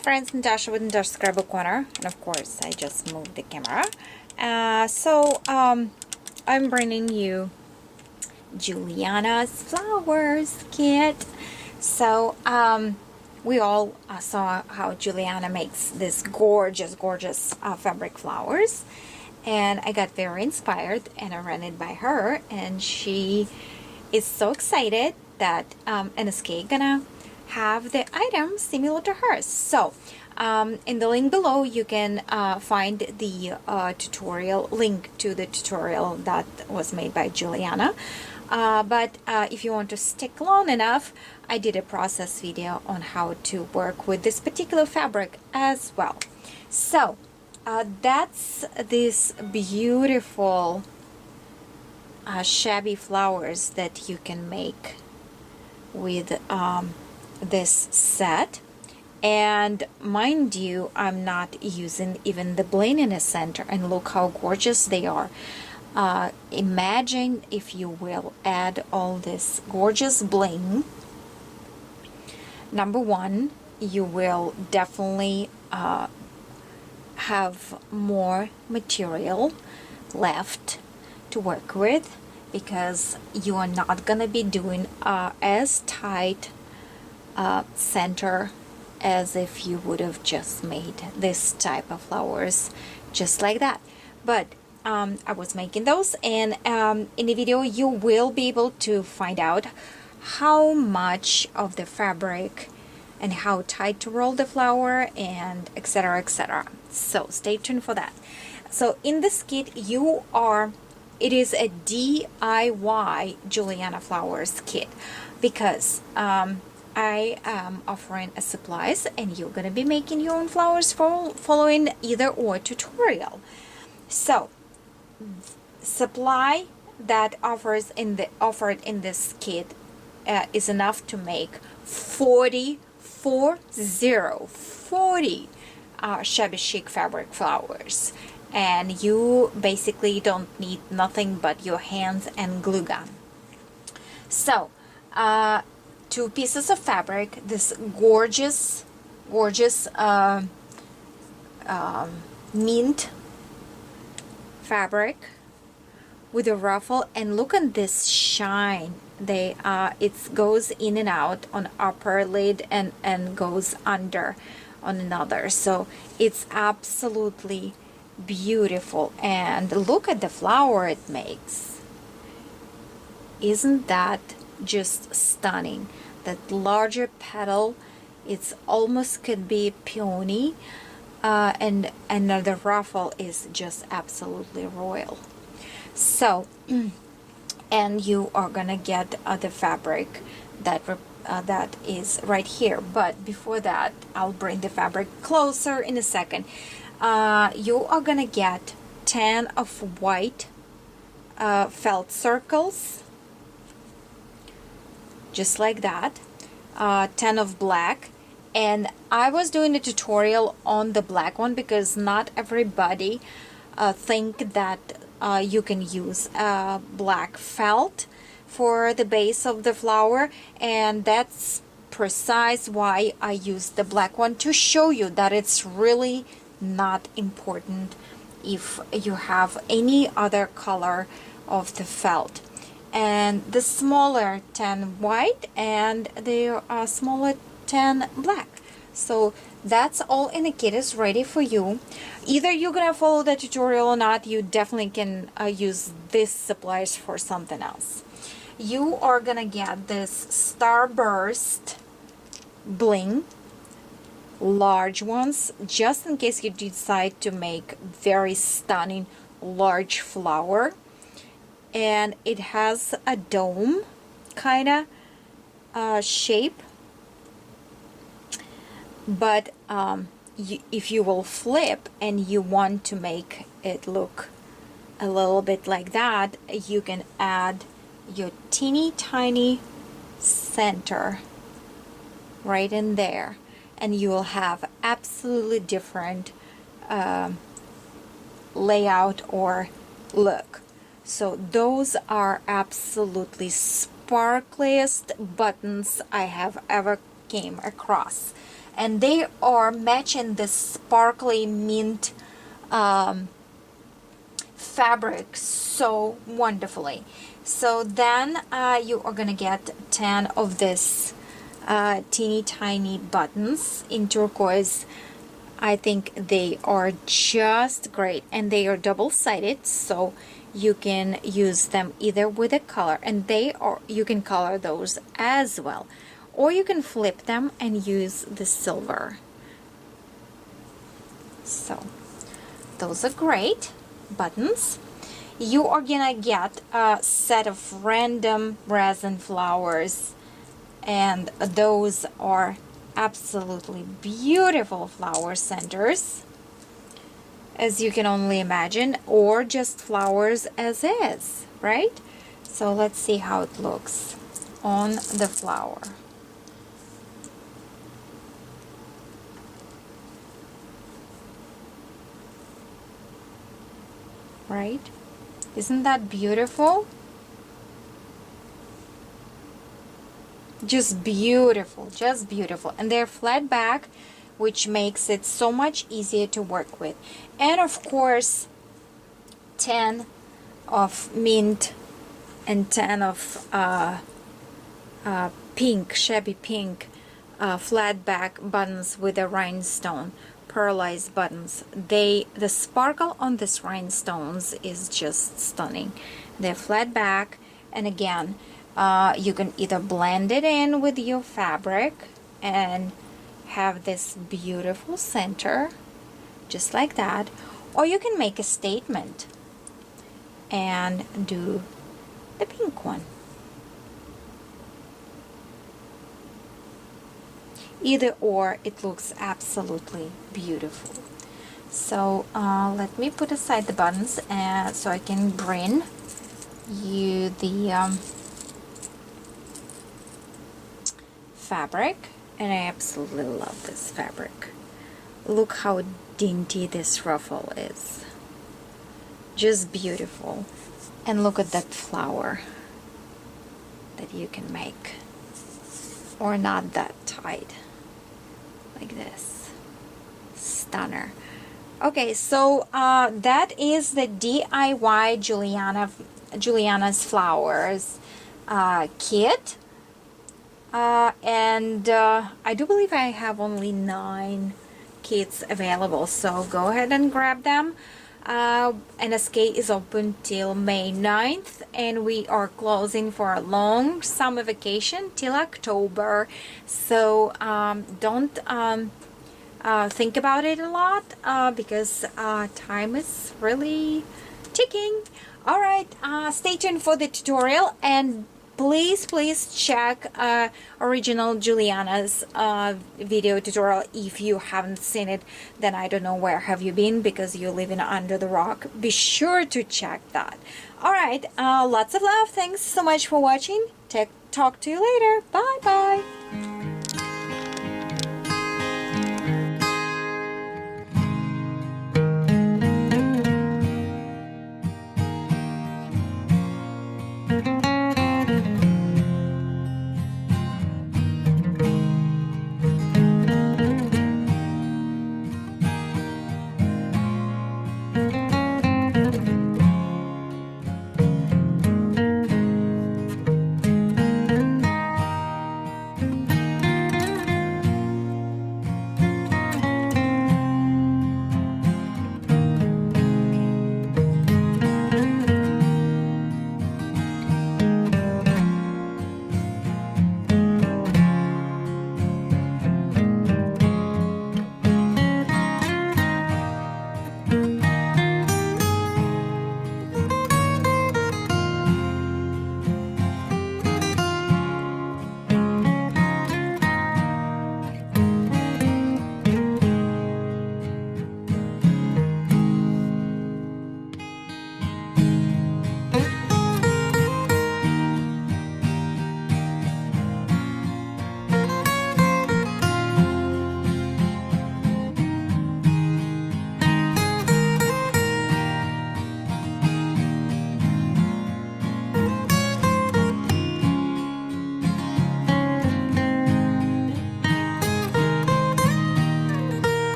friends, Natasha with Natasha'Scrapbookorner, and of course I just moved the camera. I'm bringing you Juliana's flowers kit. So we all saw how Juliana makes this gorgeous fabric flowers, and I got very inspired and I ran it by her, and she is so excited that NSK gonna have the items similar to hers. So in the link below you can find the tutorial link to the tutorial that was made by Juliana. But if you want to stick long enough, I did a process video on how to work with this particular fabric as well. So that's this beautiful shabby flowers that you can make with this set. And mind you, I'm not using even the bling in the center, and look how gorgeous they are. Imagine, if you will, add all this gorgeous bling. Number one, you will definitely have more material left to work with, because you are not gonna be doing as tight center as if you would have just made this type of flowers just like that. But I was making those, and in the video you will be able to find out how much of the fabric and how tight to roll the flower, and etc, etc. So stay tuned for that. So in this kit it is a DIY Juliana flowers kit, because I am offering a supplies, and you're gonna be making your own flowers following either or tutorial. So supply that offered in this kit is enough to make 40 Shabby Chic fabric flowers, and you basically don't need nothing but your hands and glue gun. So 2 pieces of fabric, this gorgeous mint fabric with a ruffle, and look at this shine. It goes in and out on upper lid and goes under on another, so it's absolutely beautiful. And look at the flower it makes. Isn't that just stunning? That larger petal, it's almost could be peony, and the ruffle is just absolutely royal. So and you are gonna get the fabric that is right here. But before that, I'll bring the fabric closer in a second. You are gonna get 10 of white felt circles, just like that, 10 of black, and I was doing a tutorial on the black one because not everybody think that you can use black felt for the base of the flower, and that's precise why I used the black one, to show you that it's really not important if you have any other color of the felt. And the smaller 10 white, and the smaller 10 black. So that's all in the kit is ready for you. Either you're gonna follow the tutorial or not, you definitely can use this supplies for something else. You are gonna get this starburst bling, large ones, just in case you decide to make very stunning large flower. And it has a dome kind of shape, but if you will flip and you want to make it look a little bit like that, you can add your teeny tiny center right in there, and you will have absolutely different layout or look. So those are absolutely sparkliest buttons I have ever came across. and they are matching this sparkly mint fabric so wonderfully. So then you are gonna get 10 of this teeny tiny buttons in turquoise. I think they are just great, and they are double-sided, so you can use them either with a color, and you can color those as well, or you can flip them and use the silver. So those are great buttons. You are gonna get a set of random resin flowers, and those are absolutely beautiful flower centers, as you can only imagine, or just flowers as is, right? So let's see how it looks on the flower. Right? Isn't that beautiful? Just beautiful, just beautiful. And they're flat back, which makes it so much easier to work with. And of course, 10 of mint and 10 of pink, shabby pink, flat back buttons with a rhinestone, pearlized buttons. The sparkle on these rhinestones is just stunning. They're flat back, and again, you can either blend it in with your fabric and have this beautiful center, just like that, or you can make a statement and do the pink one. Either or, it looks absolutely beautiful. So let me put aside the buttons so I can bring you the fabric. And I absolutely love this fabric. Look how dainty this ruffle is. Just beautiful. And look at that flower that you can make, or not that tight, like this. Stunner. Okay, so that is the DIY Juliana's Flowers kit. And I do believe I have only 9 kits available, so go ahead and grab them. NSK is open till May 9th, and we are closing for a long summer vacation till October. So don't think about it a lot, because time is really ticking. Alright, stay tuned for the tutorial, and please check original Juliana's video tutorial. If you haven't seen it, then I don't know where have you been, because you're living under the rock. Be sure to check that. Alright, lots of love. Thanks so much for watching. Talk to you later. Bye bye.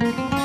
you.